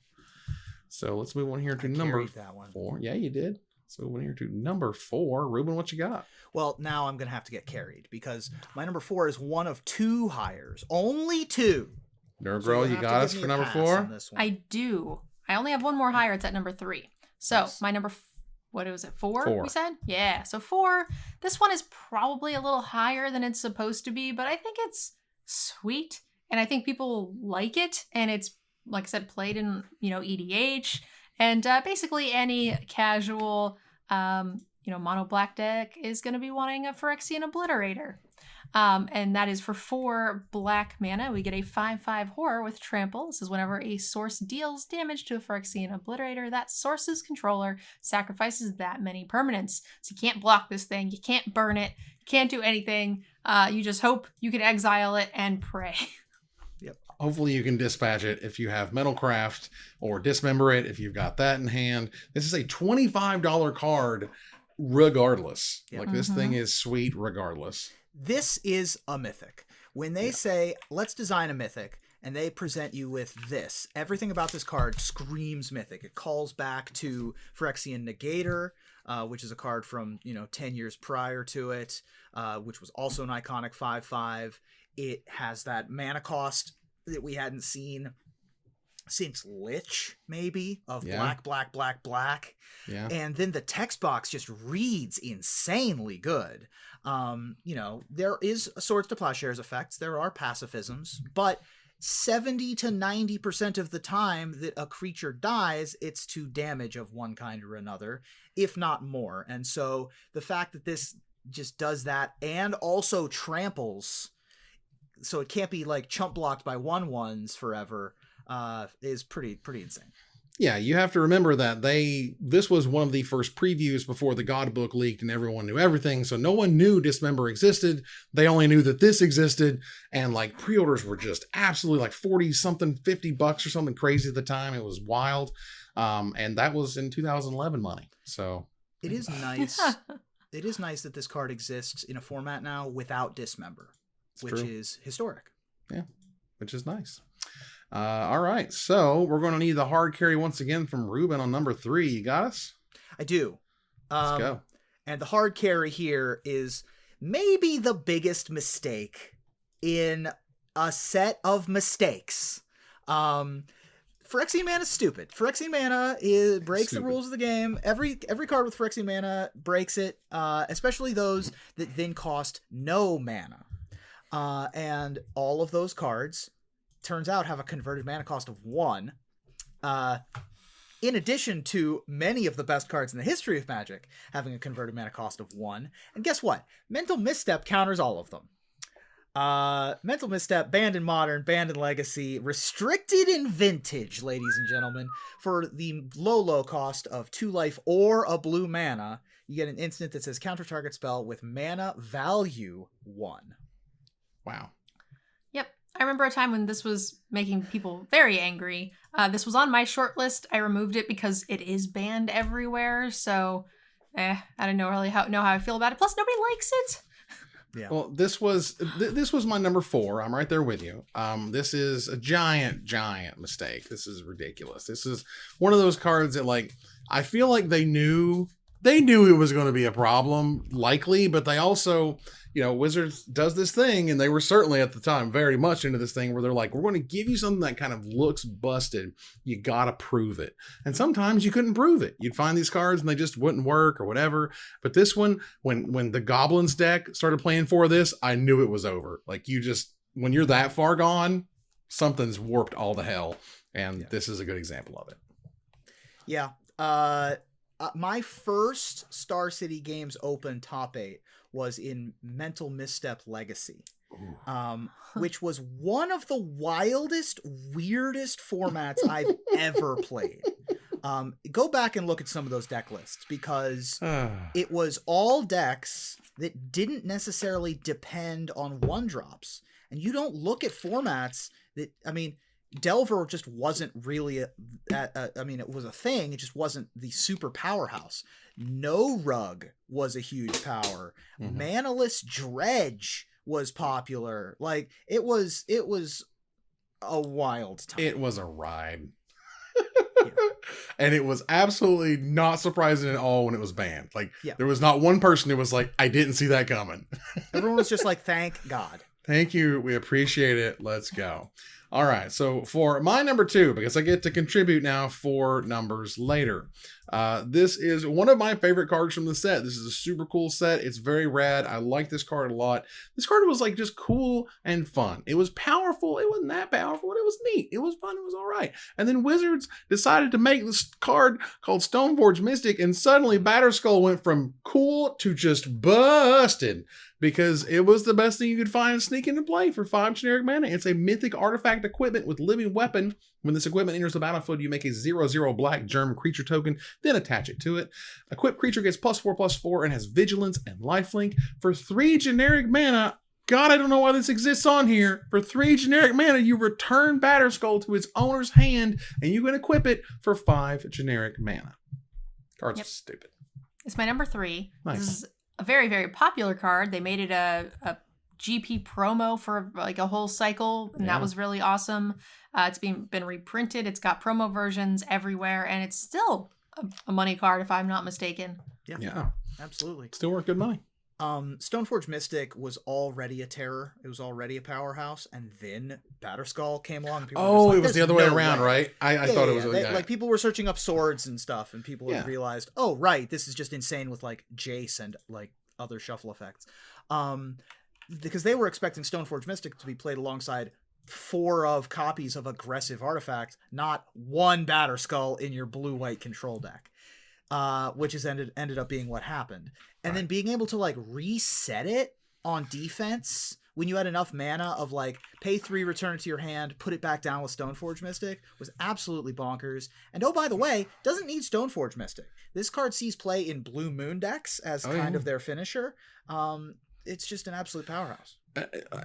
So let's move on here to number 4. Yeah, you did. So move on here to number 4. Ruben, what you got? Well, now I'm going to have to get carried because my number 4 is one of 2 hires. Only 2. Nerd Girl, you got us for number 4? I do. I only have one more higher. It's at number 3. So my number, what was it? 4? We said? Yeah. So 4. This one is probably a little higher than it's supposed to be, but I think it's sweet. And I think people like it. And it's, like I said, played in, EDH. And basically any casual, mono black deck is going to be wanting a Phyrexian Obliterator. And that is for 4 black mana. We get a 5/5 horror with trample. This is whenever a source deals damage to a Phyrexian Obliterator, that source's controller sacrifices that many permanents. So you can't block this thing. You can't burn it. You can't do anything. You just hope you can exile it and pray. Yep. Hopefully you can dispatch it if you have Metalcraft, or dismember it if you've got that in hand. This is a $25 card regardless. Yep. Like, this thing is sweet regardless. This is a mythic. When they say, let's design a mythic, and they present you with this, everything about this card screams mythic. It calls back to Phyrexian Negator, which is a card from 10 years prior to it, which was also an iconic 5/5. It has that mana cost that we hadn't seen since Lich, maybe, of black, black, black, black. Yeah. And then the text box just reads insanely good. There is a Swords to Plowshares effects. There are pacifisms, but 70 to 90% of the time that a creature dies, it's to damage of one kind or another, if not more. And so the fact that this just does that and also tramples, so it can't be like chump blocked by 1/1s forever, is pretty insane. Yeah, you have to remember that this was one of the first previews before the God Book leaked and everyone knew everything. So no one knew Dismember existed. They only knew that this existed. And like pre-orders were just absolutely like 40 something, $50 or something crazy at the time. It was wild. And that was in 2011 money. So it is nice. It is nice that this card exists in a format now without Dismember, which is historic. Yeah, which is nice. All right, so we're going to need the hard carry once again from Ruben on number 3. You got us? I do. Let's go. And the hard carry here is maybe the biggest mistake in a set of mistakes. Phyrexian Mana is stupid. Phyrexian Mana breaks the rules of the game. Every card with Phyrexian Mana breaks it, especially those that then cost no mana. And all of those cards, turns out, have a converted mana cost of 1. In addition to many of the best cards in the history of Magic having a converted mana cost of 1. And guess what? Mental Misstep counters all of them. Mental Misstep, banned in Modern, banned in Legacy, restricted in Vintage, ladies and gentlemen. For the low cost of 2 life or a blue mana, you get an instant that says counter target spell with mana value 1. Wow. Yep. I remember a time when this was making people very angry. This was on my short list. I removed it because it is banned everywhere. So, I don't know really how I feel about it. Plus, nobody likes it. Yeah. Well, this was my number 4. I'm right there with you. This is a giant mistake. This is ridiculous. This is one of those cards that, like, I feel like they knew it was going to be a problem, likely, but they also, you know, Wizards does this thing, and they were certainly at the time very much into this thing where they're like, we're going to give you something that kind of looks busted. You got to prove it. And sometimes you couldn't prove it. You'd find these cards and they just wouldn't work or whatever. But this one, when the Goblins deck started playing for this, I knew it was over. Like, when you're that far gone, something's warped all to hell. And this is a good example of it. Yeah. My first Star City Games Open top 8 was in Mental Misstep Legacy, which was one of the wildest, weirdest formats I've ever played. Go back and look at some of those deck lists, because it was all decks that didn't necessarily depend on 1-drops. And you don't look at formats that, I mean, Delver just wasn't really it was a thing. It just wasn't the super powerhouse. No Rug was a huge power. Manaless Dredge was popular. Like, it was a wild time. It was a ride. And it was absolutely not surprising at all when it was banned. Like, there was not one person who was like, I didn't see that coming. Everyone was just like, thank God. Thank you. We appreciate it. Let's go. All right. So for my number 2, because I get to contribute now 4 numbers later, this is one of my favorite cards from the set. This is a super cool set. It's very rad. I like this card a lot. This card was like just cool and fun. It was powerful. It wasn't that powerful, but it was neat. It was fun. It was all right. And then Wizards decided to make this card called Stoneforge Mystic, and suddenly Batterskull went from cool to just busted, because it was the best thing you could find and sneak into play for 5 generic mana. It's a mythic artifact equipment with living weapon. When this equipment enters the battlefield, you make a 0/0 black germ creature token, then attach it to it. Equipped creature gets +4/+4 and has vigilance and lifelink. For 3 generic mana, God, I don't know why this exists on here. For 3 generic mana, you return Batterskull to its owner's hand, and you can equip it for 5 generic mana. Card's stupid. It's my number 3. Nice. This is a very, very popular card. They made it a GP promo for like a whole cycle, and that was really awesome. It's been reprinted. It's got promo versions everywhere, and it's still a money card, if I'm not mistaken. Yeah, absolutely. Still worth good money. Stoneforge Mystic was already a terror. It was already a powerhouse, and then Batterskull came along. And people were just like, it was the other way around, right? I thought it was like people were searching up swords and stuff, and people had realized, oh right, this is just insane with like Jace and like other shuffle effects. Because they were expecting Stoneforge Mystic to be played alongside 4 of copies of aggressive artifact, not 1 Batterskull in your blue-white control deck. Which has ended up being what happened. And then being able to like reset it on defense when you had enough mana of like pay 3, return it to your hand, put it back down with Stoneforge Mystic was absolutely bonkers. And oh, by the way, doesn't need Stoneforge Mystic. This card sees play in Blue Moon decks as kind of their finisher. It's just an absolute powerhouse.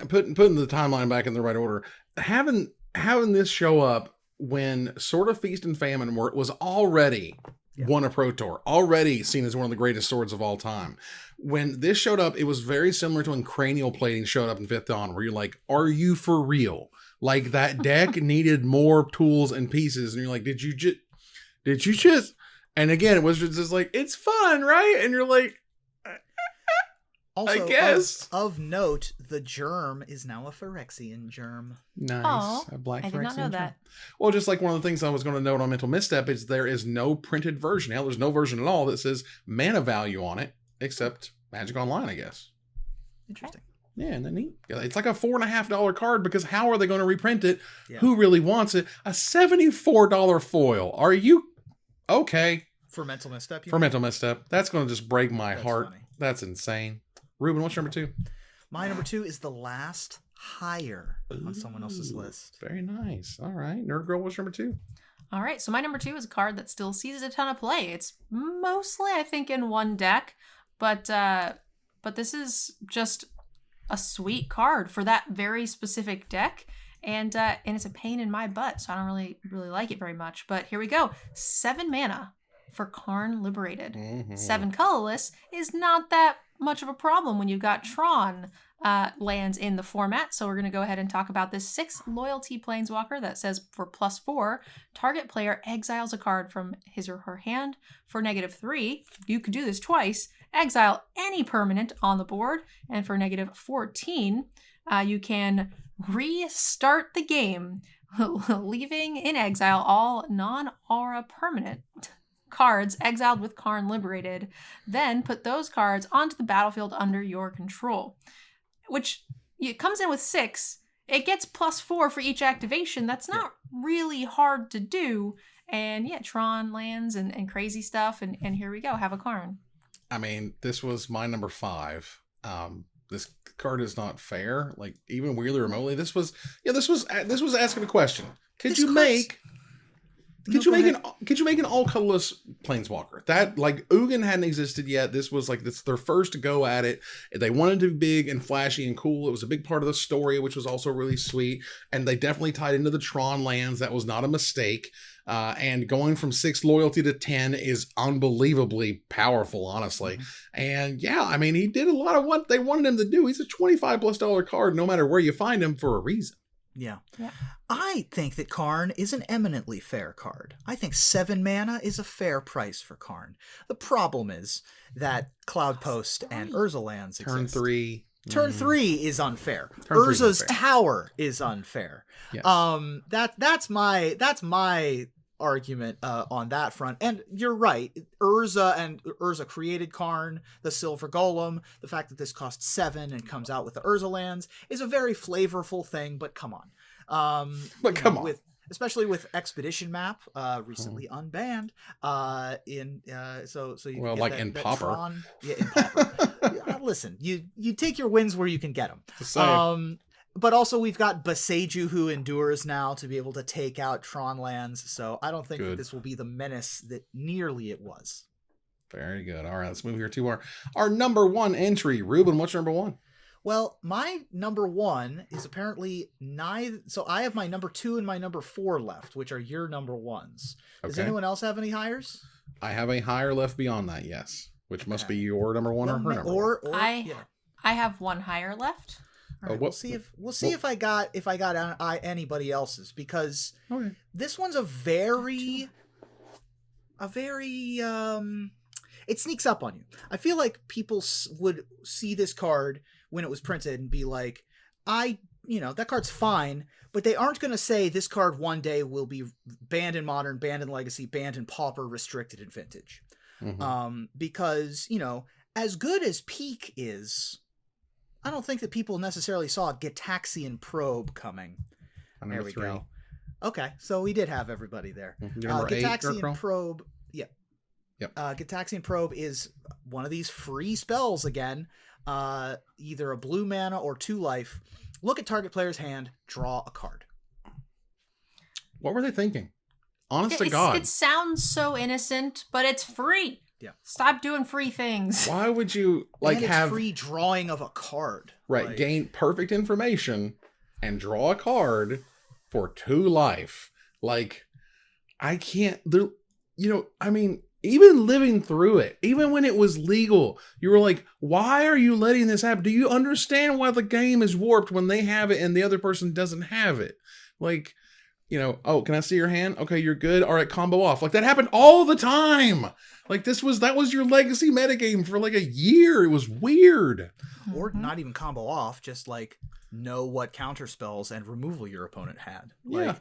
Putting the timeline back in the right order, having this show up when Sword of Feast and Famine was already won a Pro Tour, already seen as one of the greatest swords of all time. When this showed up, it was very similar to when Cranial Plating showed up in 5th Dawn, where you're like, are you for real? Like, that deck needed more tools and pieces, and you're like, did you just? And again, it was just like, it's fun, right? And you're like, also, I guess. Of note, the germ is now a Phyrexian germ. Nice. Oh, A black I did not know Phyrexian that. germ. Well, just like one of the things I was going to note on Mental Misstep is there is no printed version. Hell, there's no version at all that says mana value on it, except Magic Online, I guess. Interesting. Yeah, isn't that neat? It's like a $4.50 card, because how are they going to reprint it? Yeah. Who really wants it? A $74 foil. Are you okay? For Mental Misstep? For Mental Misstep. That's going to just break my That's heart. funny. That's insane. Ruben, what's number 2? My number 2 is the last higher on someone else's Ooh, list. Very nice. All right. Nerd Girl, what's number 2? All right, so my number 2 is a card that still sees a ton of play. It's mostly, I think, in one deck, but this is just a sweet card for that very specific deck, and it's a pain in my butt, so I don't really like it very much. But here we go: 7 mana for Karn Liberated. 7 colorless is not that much of a problem when you've got Tron lands in the format. So we're going to go ahead and talk about this 6 loyalty planeswalker that says for +4, target player exiles a card from his or her hand. For -3, you could do this twice, exile any permanent on the board. And for -14, you can restart the game, leaving in exile all non-aura permanent cards exiled with Karn liberated. Then put those cards onto the battlefield under your control. Which it comes in with 6. It gets +4 for each activation. That's not really hard to do. And yeah, Tron lands and crazy stuff. And here we go. Have a Karn. I mean, this was my number 5. This card is not fair. Like, even weirdly remotely, this was asking a question. Could you make an all colorless planeswalker? That, like, Ugin hadn't existed yet. This was like their first go at it. They wanted to be big and flashy and cool. It was a big part of the story, which was also really sweet. And they definitely tied into the Tron lands. That was not a mistake. And going from 6 loyalty to 10 is unbelievably powerful, honestly. And yeah, I mean, he did a lot of what they wanted him to do. He's a $25+ card, no matter where you find him, for a reason. Yeah. I think that Karn is an eminently fair card. I think 7 mana is a fair price for Karn. The problem is that Cloudpost and Urza lands exist. Turn 3. Turn 3 is unfair. Turn 3 is Urza's unfair. Tower is unfair. Yes. That's my argument on that front. And you're right. Urza created Karn, the Silver Golem. The fact that this costs 7 and comes out with the Urza lands is a very flavorful thing, but come on. Especially with Expedition Map, recently unbanned. So you well, get like that, in that Pauper. Tron, in Pauper. Listen, you take your wins where you can get Just them. saying. But also we've got Boseiju who endures now to be able to take out Tron lands. So I don't think that this will be the menace that nearly it was. Very good. All right, let's move here to our number 1 entry. Ruben, what's your number 1? Well, my number 1 is apparently neither. So I have my number 2 and my number 4 left, which are your number 1s. Does anyone else have any hires? I have a higher left beyond that, yes. Which must be your number 1 or her number 1. I have 1 higher left. All right, we'll see if I got anybody else's, because this one's a very it sneaks up on you. I feel like people would see this card when it was printed and be like, that card's fine, but they aren't going to say this card one day will be banned in Modern, banned in Legacy, banned in Pauper, restricted in Vintage. Because, as good as Peak is, I don't think that people necessarily saw Gataxian Probe coming. There we go. Okay, so we did have everybody there. Gataxian Probe, Yep. Gataxian Probe is one of these free spells again. Either a blue mana or 2 life. Look at target player's hand, draw a card. What were they thinking? Honest to God. It sounds so innocent, but it's free. Yeah. Stop doing free things. Why would you have free drawing of a card? Right, gain perfect information and draw a card for 2 life. Like, I can't. Even living through it, even when it was legal, you were like, why are you letting this happen? Do you understand why the game is warped when they have it and the other person doesn't have it? Like, oh, can I see your hand? Okay, you're good. All right, combo off. Like, that happened all the time. Like, that was your legacy metagame for like a year. It was weird. Or not even combo off, just like know what counter spells and removal your opponent had. Like,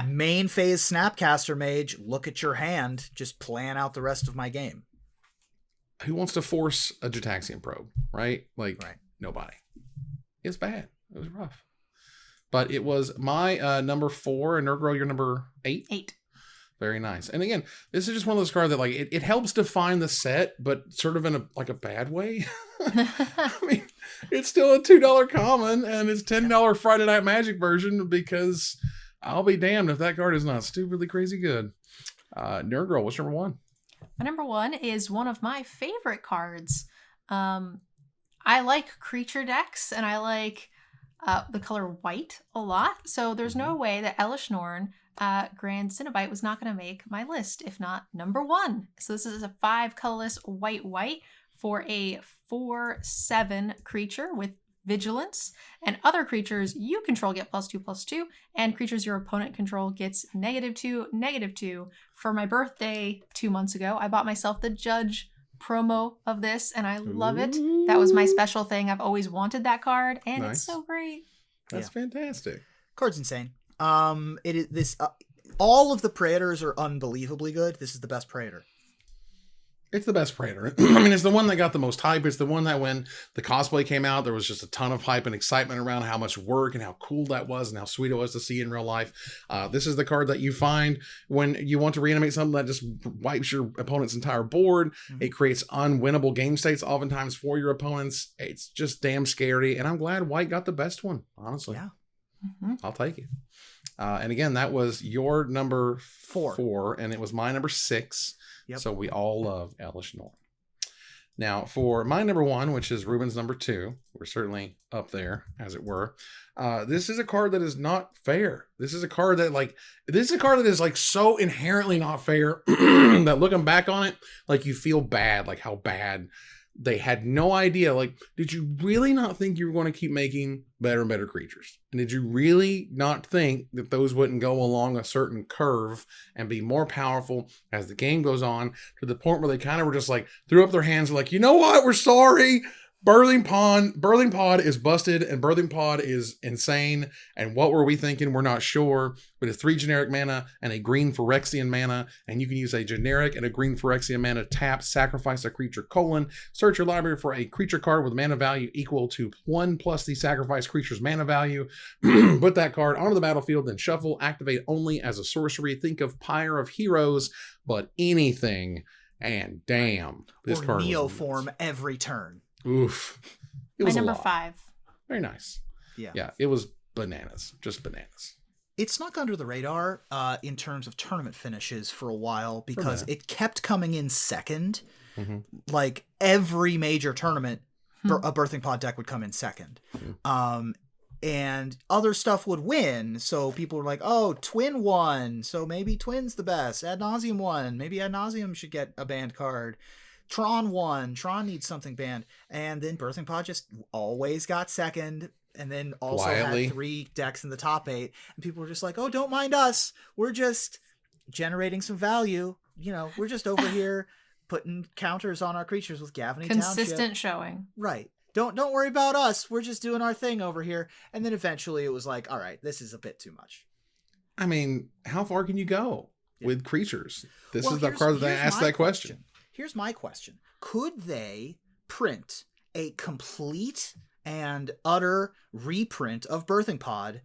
main phase Snapcaster Mage, look at your hand, just plan out the rest of my game. Who wants to force a Gataxian Probe, right? Nobody. It's bad. It was rough. But it was my number 4, and Urgraw, your number 8? 8. Very nice. And again, this is just one of those cards that it helps define the set, but sort of in a bad way. I mean, it's still a $2 common, and it's $10 Friday Night Magic version, because I'll be damned if that card is not stupidly crazy good. Nerdgirl, what's number 1? My number 1 is one of my favorite cards. I like creature decks, and I like the color white a lot. So there's no way that Elish Norn, Grand Cinebeite, was not going to make my list, if not number 1. So this is a 5 colorless white for a 4/7 creature with vigilance, and other creatures you control get +2/+2, and creatures your opponent control gets -2/-2. For my birthday 2 months ago, I bought myself the Judge promo of this, and I love it. That was my special thing. I've always wanted that card, and Nice. it's so great. That's fantastic. Card's insane. It is this. All of the Praetors are unbelievably good. This is the best Praetor. It's the best Praetor. I mean, it's the one that got the most hype. It's the one that when the cosplay came out, there was just a ton of hype and excitement around how much work and how cool that was and how sweet it was to see in real life. This is the card that you find when you want to reanimate something that just wipes your opponent's entire board. Mm-hmm. It creates unwinnable game states oftentimes for your opponents. It's just damn scary. And I'm glad White got the best one, honestly. Yeah. Mm-hmm. I'll take it. And again, that was your number 4, and it was my number 6. Yep. So we all love Elish Norn. Now, for my number 1, which is Ruben's number 2, we're certainly up there, as it were. This is a card that is not fair. This is a card that is so inherently not fair that looking back on it, like you feel bad, like how bad they had no idea. Like, did you really not think you were going to keep making better and better creatures? And did you really not think that those wouldn't go along a certain curve and be more powerful as the game goes on, to the point where they kind of were just like, threw up their hands like, you know what? We're sorry. Birthing Pod is busted, and Birthing Pod is insane. And what were we thinking? We're not sure. But it's 3 generic mana and a green Phyrexian mana, and you can use a generic and a green Phyrexian mana, tap, sacrifice a creature, search your library for a creature card with mana value equal to 1 plus the sacrificed creature's mana value. Put that card onto the battlefield, then shuffle, activate only as a sorcery. Think of Pyre of Heroes, but anything. And damn, this or card Neoform every turn. Oof. It My was number a lot. 5. Very nice. Yeah. Yeah, it was bananas. Just bananas. It snuck under the radar in terms of tournament finishes for a while because it kept coming in second. Mm-hmm. Like every major tournament, a Birthing Pod deck would come in second. Mm-hmm. And other stuff would win. So people were like, oh, Twin won. So maybe Twin's the best. Ad Nauseam won. Maybe Ad Nauseam should get a banned card. Tron won. Tron needs something banned. And then Birthing Pod just always got second. And then also had 3 decks in the top 8. And people were just like, oh, don't mind us. We're just generating some value. You know, we're just over here putting counters on our creatures with Gavany Consistent Township. showing. Right. Don't worry about us. We're just doing our thing over here. And then eventually it was like, all right, this is a bit too much. I mean, how far can you go with creatures? This is the card that asked that question. Here's my question. Could they print a complete and utter reprint of Birthing Pod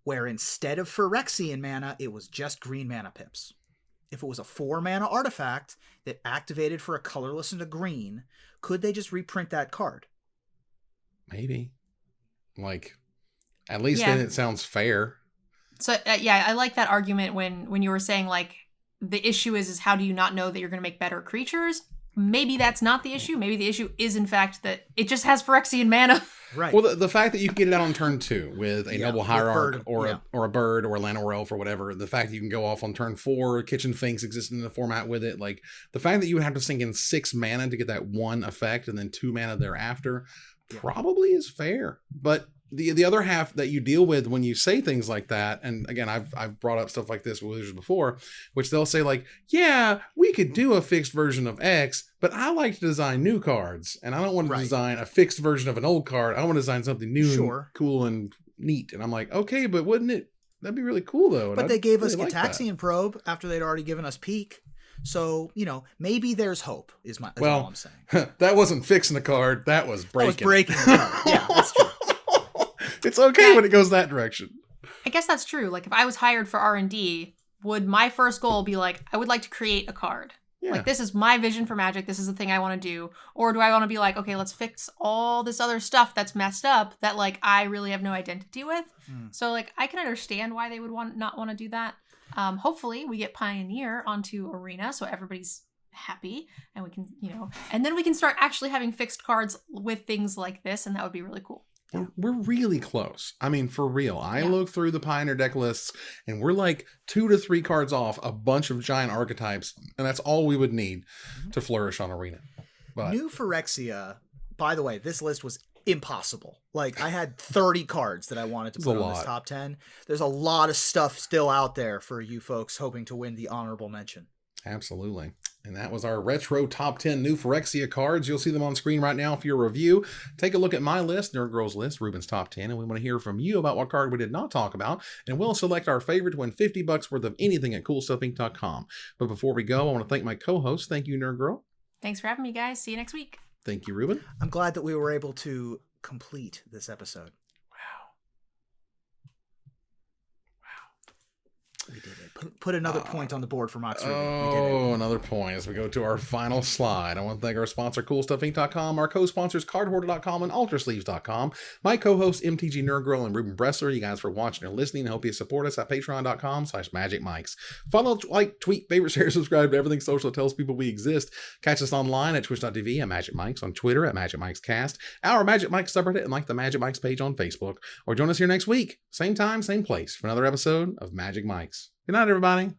where instead of Phyrexian mana, it was just green mana pips? If it was a 4 mana artifact that activated for a colorless and a green, could they just reprint that card? Maybe. Like, at least then it sounds fair. So, I like that argument when you were saying, like, the issue is how do you not know that you're going to make better creatures? Maybe that's not the issue. Maybe the issue is, in fact, that it just has Phyrexian mana. Right. Well, the fact that you can get it out on turn 2 with a Noble Hierarch or a bird or a Llanowar Elf or whatever, the fact that you can go off on turn 4, Kitchen Finks exists in the format with it, like, the fact that you would have to sink in 6 mana to get that 1 effect and then 2 mana thereafter probably is fair. But the other half that you deal with when you say things like that, and again, I've brought up stuff like this with Wizards before, which they'll say like, yeah, we could do a fixed version of X, but I like to design new cards, and I don't want to design a fixed version of an old card. I want to design something new and cool and neat. And I'm like, okay, but that'd be really cool though. But they gave us Gataxian Probe after they'd already given us Peak. So, you know, maybe there's hope is all I'm saying. That wasn't fixing the card. That was breaking. That was breaking the card. Yeah, that's true. It's okay when it goes that direction. I guess that's true. Like, if I was hired for R&D, would my first goal be like, I would like to create a card? Yeah. Like, this is my vision for Magic. This is the thing I want to do. Or do I want to be like, okay, let's fix all this other stuff that's messed up that, like, I really have no identity with? So, like, I can understand why they would not want to do that. Hopefully, we get Pioneer onto Arena so everybody's happy and we can, and then we can start actually having fixed cards with things like this, and that would be really cool. We're really close. I mean, for real. I look through the Pioneer deck lists, and we're like 2 to 3 cards off a bunch of giant archetypes, and that's all we would need to flourish on Arena. But New Phyrexia, by the way, this list was impossible. Like, I had 30 cards that I wanted to put on this top 10. There's a lot of stuff still out there for you folks hoping to win the honorable mention. absolutely. And that was our retro top 10 new Phyrexia cards. You'll see them on screen right now for your review. Take a look at my list, Nerd Girl's list, Ruben's top 10, and we want to hear from you about what card we did not talk about, and we'll select our favorite to win $50 worth of anything at CoolStuffInc.com. But before we go, I want to thank my co-host. Thank you, Nerd Girl. Thanks for having me, guys. See you next week. Thank you, Ruben. I'm glad that we were able to complete this episode. We did it. Put another point on the board for Mox Ruben. We did it. Oh, another point as we go to our final slide. I want to thank our sponsor, CoolStuffInc.com, our co-sponsors, CardHoarder.com and UltraSleeves.com, my co-host, MTG Nerd Girl and Ruben Bressler. You guys for watching and listening. I hope you support us at Patreon.com/MagicMikes. Follow, like, tweet, favorite, share, subscribe to everything social that tells people we exist. Catch us online at Twitch.tv at Magic Mikes, on Twitter at Magic Mikes Cast, our Magic Mikes subreddit, and like the Magic Mikes page on Facebook. Or join us here next week, same time, same place, for another episode of Magic Mikes. Good night, everybody.